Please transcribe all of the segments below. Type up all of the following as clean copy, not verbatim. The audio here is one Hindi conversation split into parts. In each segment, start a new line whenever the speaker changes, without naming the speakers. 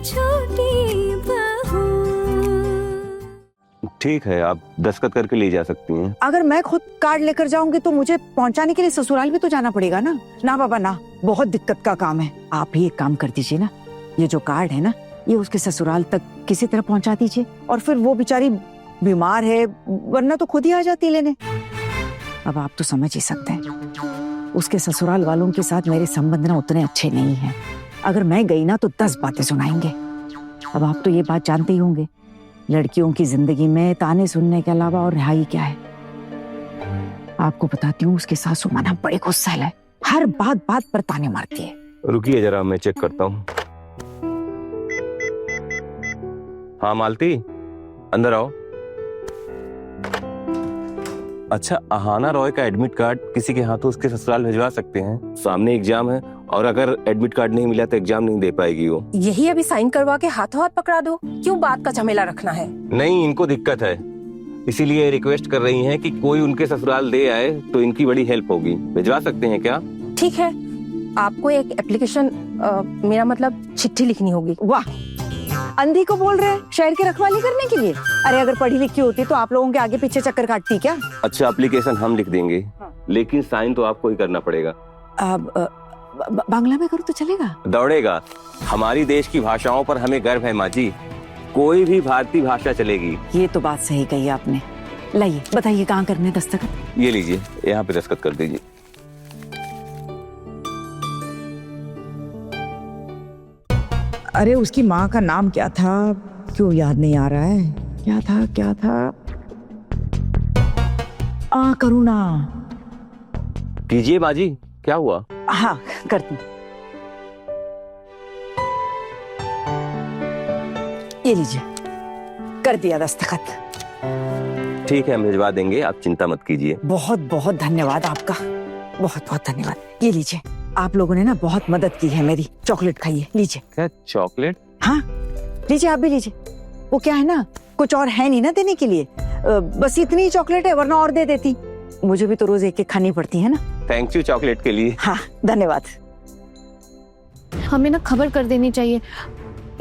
छोटी बहू।
ठीक है, आप दस्तखत करके ले जा सकती हैं।
अगर मैं खुद कार्ड लेकर जाऊंगी तो मुझे पहुंचाने के लिए ससुराल भी तो जाना पड़ेगा ना। ना बाबा ना, बहुत दिक्कत का काम है। आप ही एक काम कर दीजिए ना, ये जो कार्ड है ना, ये उसके ससुराल तक किसी तरह पहुंचा दीजिए। और फिर वो बेचारी बीमार है, वरना तो खुद ही आ जाती लेने। अब आप तो समझ ही सकते हैं, उसके ससुराल वालों के साथ मेरे संबंध ना उतने अच्छे नहीं हैं। अगर मैं गई ना तो 10 बातें सुनाएंगे। अब आप तो ये बात जानते ही होंगे, लड़कियों की जिंदगी में ताने सुनने के अलावा और रिहाई क्या है। आपको बताती हूँ, उसकी सासू माँ ना बड़े गुस्सैल है, हर बात पर ताने मारती है।
रुकिए जरा, मैं चेक करता हूँ। हाँ मालती, अंदर आओ। अच्छा, अहाना रॉय का एडमिट कार्ड किसी के हाथों उसके ससुराल भिजवा सकते हैं। सामने एग्जाम है और अगर एडमिट कार्ड नहीं मिला तो एग्जाम नहीं दे पाएगी वो।
यही अभी साइन करवा के हाथों हाथ पकड़ा दो, क्यों बात का झमेला रखना है?
नहीं, इनको दिक्कत है, इसीलिए रिक्वेस्ट कर रही हैं कि कोई उनके ससुराल दे आए तो इनकी बड़ी हेल्प होगी। भिजवा सकते हैं क्या?
ठीक है, आपको एक एप्लीकेशन, मेरा मतलब चिट्ठी लिखनी होगी।
वाह, अंधी को बोल रहे हैं शहर की रखवाली करने के लिए। अरे अगर पढ़ी लिखी होती तो आप लोगों के आगे पीछे चक्कर काटती क्या?
अच्छा, एप्लीकेशन हम लिख देंगे, लेकिन साइन तो आपको ही करना पड़ेगा।
अब बांग्ला में करो तो चलेगा?
दौड़ेगा। हमारी देश की भाषाओं पर हमें गर्व है माँ जी, कोई भी भारतीय भाषा चलेगी।
ये तो बात सही कही आपने। लाइए, बताइए कहाँ करने दस्तखत?
ये लीजिए, यहाँ पे दस्तखत कर दीजिए।
अरे उसकी माँ का नाम क्या था, क्यों याद नहीं आ रहा है? क्या था? करुणा।
कीजिए माँ जी, क्या हुआ?
हाँ, करती। ये लीजिए, कर दिया दस्तखत।
ठीक है, हम भिजवा देंगे, आप चिंता मत कीजिए।
बहुत बहुत धन्यवाद आपका, बहुत बहुत धन्यवाद। ये लीजिए, आप लोगों ने ना बहुत मदद की है मेरी। चॉकलेट खाइए, लीजिए।
क्या चॉकलेट?
हाँ लीजिए, आप भी लीजिए। वो क्या है ना, कुछ और है नहीं ना देने के लिए, बस इतनी ही चॉकलेट है, वरना और दे देती। मुझे भी तो रोज एक एक खानी पड़ती है ना।
थैंक यू चॉकलेट के लिए।
हाँ, धन्यवाद।
हमें ना खबर कर देनी चाहिए।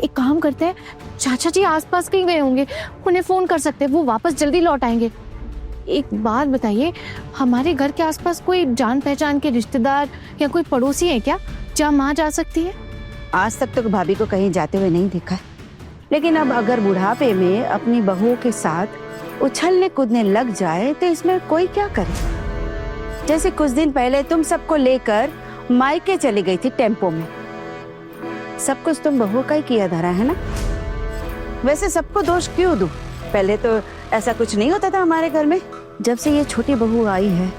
एक काम करते हैं, चाचा जी आसपास कहीं गए होंगे, उन्हें फोन कर सकते हैं, वो वापस जल्दी लौट आएंगे। एक बात बताइए, हमारे घर के आसपास कोई जान पहचान के रिश्तेदार या कोई पड़ोसी है क्या जहाँ माँ जा सकती है?
आज तक तो भाभी को कहीं जाते हुए नहीं देखा, लेकिन अब अगर बुढ़ापे में अपनी बहुओं के साथ उछलने कूदने लग जाए तो इसमें कोई क्या करे। जैसे कुछ दिन पहले तुम सबको लेकर मायके चली गई थी टेम्पो में, सब कुछ तुम बहुओं का ही किया धरा है ना। वैसे सबको दोष क्यों दूं? पहले तो ऐसा कुछ नहीं होता था हमारे घर में। जब से ये छोटी बहू आई है,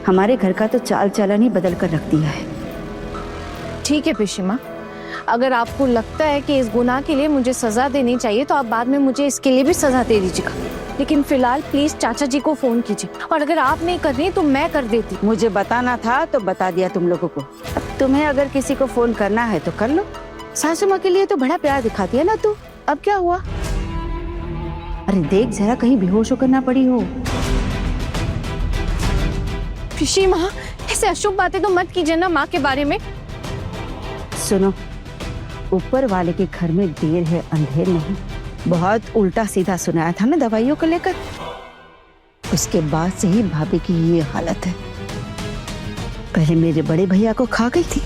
हमारे घर का तो चाल चलन ही बदल कर रख दिया है।
ठीक है पिशिमा, अगर आपको लगता है कि इस गुनाह के लिए मुझे सजा देनी चाहिए तो आप बाद में मुझे इसके लिए भी सजा दे दीजिएगा, लेकिन फिलहाल प्लीज चाचा जी को फोन कीजिए, और अगर आप नहीं कर रही तो मैं कर देती।
मुझे बताना था तो बता दिया तुम लोगों को। अब तुम्हें अगर किसी को फोन करना है तो कर लो। सासू माँ के लिए तो बड़ा प्यार दिखाती है ना तू, अब क्या हुआ? अरे देख जरा, कहीं बेहोश होकर ना पड़ी हो।
पिशिमा, ऐसे अशुभ बातें तो मत कीजिए ना माँ के बारे में।
सुनो, ऊपर वाले के घर में देर है अंधेर नहीं। बहुत उल्टा सीधा सुनाया था ना दवाइयों को लेकर, उसके बाद से ही भाभी की ये हालत है। पहले मेरे बड़े भैया को खा गई थी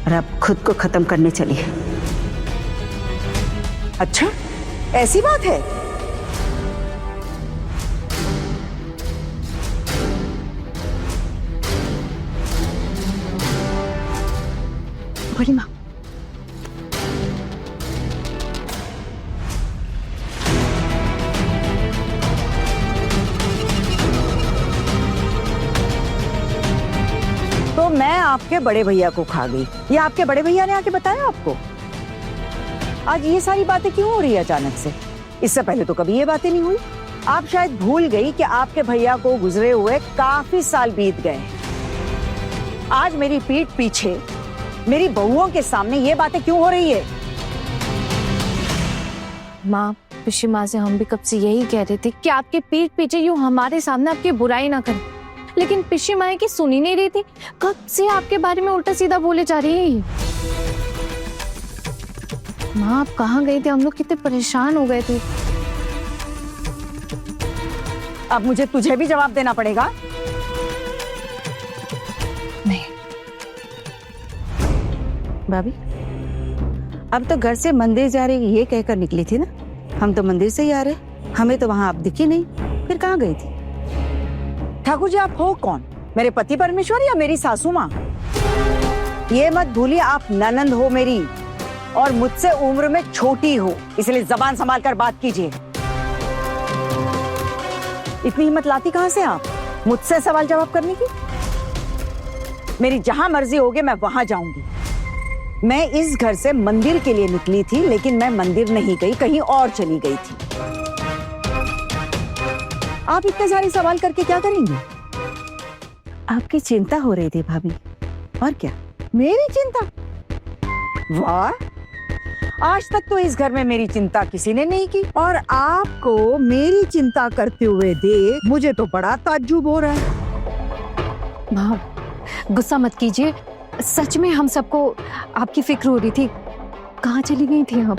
और अब खुद को खत्म करने चली है।
अच्छा, ऐसी बात है?
बड़ी माँ,
तो मैं आपके बड़े भैया को खा गई, या आपके बड़े भैया ने आके बताया आपको? आज ये सारी बातें क्यों हो रही है अचानक से? इससे पहले तो कभी ये बातें नहीं हुई। आप शायद भूल गई कि आपके भैया को गुजरे हुए काफी साल बीत गए। आज मेरी पीठ पीछे मेरी बहुओं के सामने ये बातें क्यों हो रही है?
माँ, पिशिमा से हम भी कब से यही कह रहे थे कि आपके पीठ पीछे यूं हमारे सामने आपकी बुराई ना करें, लेकिन पिशिमा की सुन ही नहीं रही थी। कब से आपके बारे में उल्टा सीधा बोले जा रही है। माँ आप कहाँ गए थे? हम लोग कितने परेशान हो गए थे।
अब मुझे तुझे भी जवाब देना पड़ेगा।
नहीं।
भाभी, अब तो घर से मंदिर जा रही ये कहकर निकली थी ना, हम तो मंदिर से ही आ रहे, हमें तो वहां आप दिखी नहीं, फिर कहाँ गई थी?
ठाकुर जी आप हो कौन? मेरे पति परमेश्वर या मेरी सासू माँ? ये मत भूलिए आप ननंद हो मेरी और मुझसे उम्र में छोटी हो, इसलिए जबान संभाल कर बात कीजिए। इतनी हिम्मत लाती कहां से आप मुझसे सवाल जवाब करने की? मेरी जहां मर्जी होगी मैं वहां जाऊंगी। मैं इस घर से मंदिर के लिए निकली थी, लेकिन मैं मंदिर नहीं गई, कहीं और चली गई थी। आप इतने सारे सवाल करके क्या करेंगी?
आपकी चिंता हो रही थी भाभी, और क्या?
मेरी चिंता? वाह, आज तक तो इस घर में मेरी चिंता किसी ने नहीं की, और आपको मेरी चिंता करते हुए देख मुझे तो बड़ा ताज्जुब हो रहा है।
माँ गुस्सा मत कीजिए, सच में हम सबको आपकी फिक्र हो रही थी। कहाँ चली गई थी आप?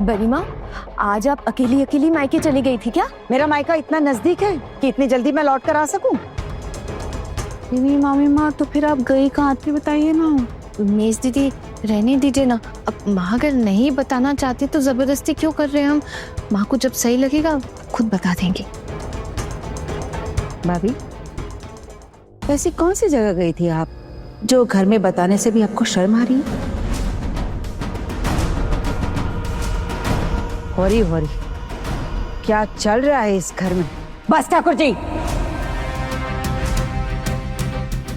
बड़ी माँ, आज आप अकेली अकेली मायके चली गई थी क्या?
मेरा मायका इतना नजदीक है कि इतनी जल्दी मैं लौट कर आ सकूं?
नहीं मामी माँ, तो फिर आप गई कहाँ थी बताइए ना। मेज दीदी रहने दीजिए ना, अब माँ अगर नहीं बताना चाहती तो जबरदस्ती क्यों कर रहे हैं हम? माँ को जब सही लगेगा खुद बता देंगे।
भाभी, ऐसी कौन सी जगह गई थी आप जो घर में बताने से भी आपको शर्म आ रही है? होरी क्या चल रहा है इस घर में?
बस ठाकुर जी,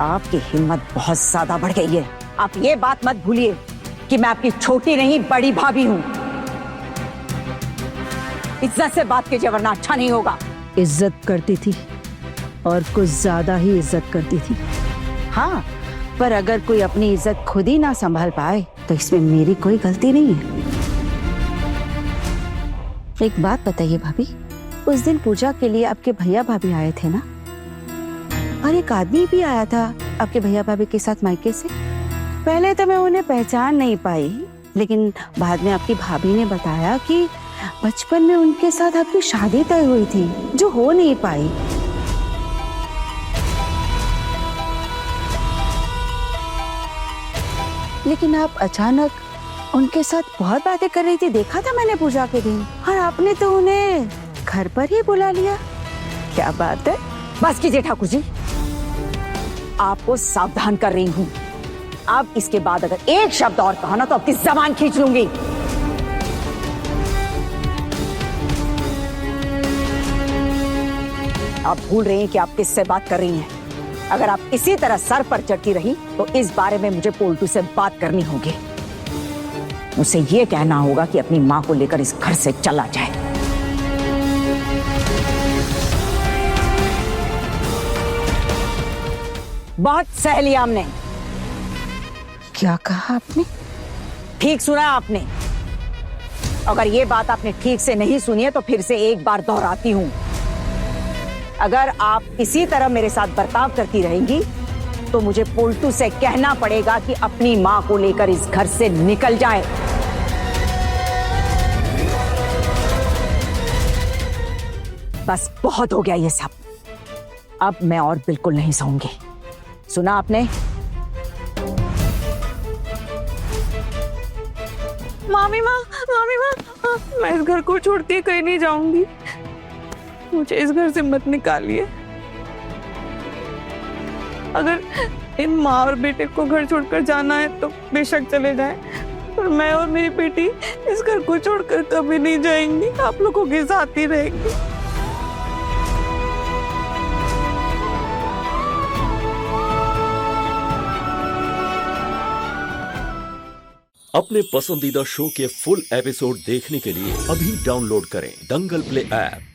आपकी हिम्मत बहुत ज्यादा बढ़ गई है। आप ये बात मत भूलिए कि मैं आपकी छोटी नहीं बड़ी भाभी हूं। इज्जत से बात कीजिए वरना अच्छा नहीं होगा।
इज्जत करती थी और कुछ ज्यादा ही इज्जत करती थी। हाँ, पर अगर कोई अपनी इज्जत खुद ही ना संभाल पाए तो इसमें मेरी कोई गलती नहीं है। एक बात बताइए भाभी, उस दिन पूजा के लिए आपके भैया भाभी आए थे ना, और एक आदमी भी आया था आपके भैया भाभी के साथ मायके से। पहले तो मैं उन्हें पहचान नहीं पाई, लेकिन बाद में आपकी भाभी ने बताया कि बचपन में उनके साथ आपकी शादी तय हुई थी जो हो नहीं पाई। लेकिन आप अचानक उनके साथ बहुत बातें कर रही थी, देखा था मैंने पूजा के दिन, और आपने तो उन्हें घर पर ही बुला लिया।
क्या बात है? बस कीजिए ठाकुर जी, आपको सावधान कर रही हूं। अब इसके बाद अगर एक शब्द और कहा ना तो आपकी जबान खींच लूंगी। आप भूल रही हैं कि आप किससे बात कर रही हैं। अगर आप इसी तरह सर पर चढ़ती रही तो इस बारे में मुझे पोल्टू से बात करनी होगी। उसे यह कहना होगा कि अपनी मां को लेकर इस घर से चला जाए। बहुत सह लिया हमने।
क्या कहा आपने?
ठीक सुना आपने। अगर ये बात आपने ठीक से नहीं सुनी है तो फिर से एक बार दोहराती हूं। अगर आप इसी तरह मेरे साथ बर्ताव करती रहेंगी तो मुझे पोल्टू से कहना पड़ेगा कि अपनी मां को लेकर इस घर से निकल जाए। बस बहुत हो गया ये सब। अब मैं और बिल्कुल नहीं सहूंगी। सुना आपने?
मामी माँ, मैं इस घर को छोड़ के कहीं नहीं जाऊंगी। मुझे इस घर से मत निकालिए। अगर इन माँ और बेटे को घर छोड़कर जाना है तो बेशक चले जाएं, पर मैं और मेरी बेटी इस घर को छोड़कर कभी नहीं जाएंगी। आप लोगों के साथ ही रहेंगी।
अपने पसंदीदा शो के फुल एपिसोड देखने के लिए अभी डाउनलोड करें दंगल प्ले ऐप।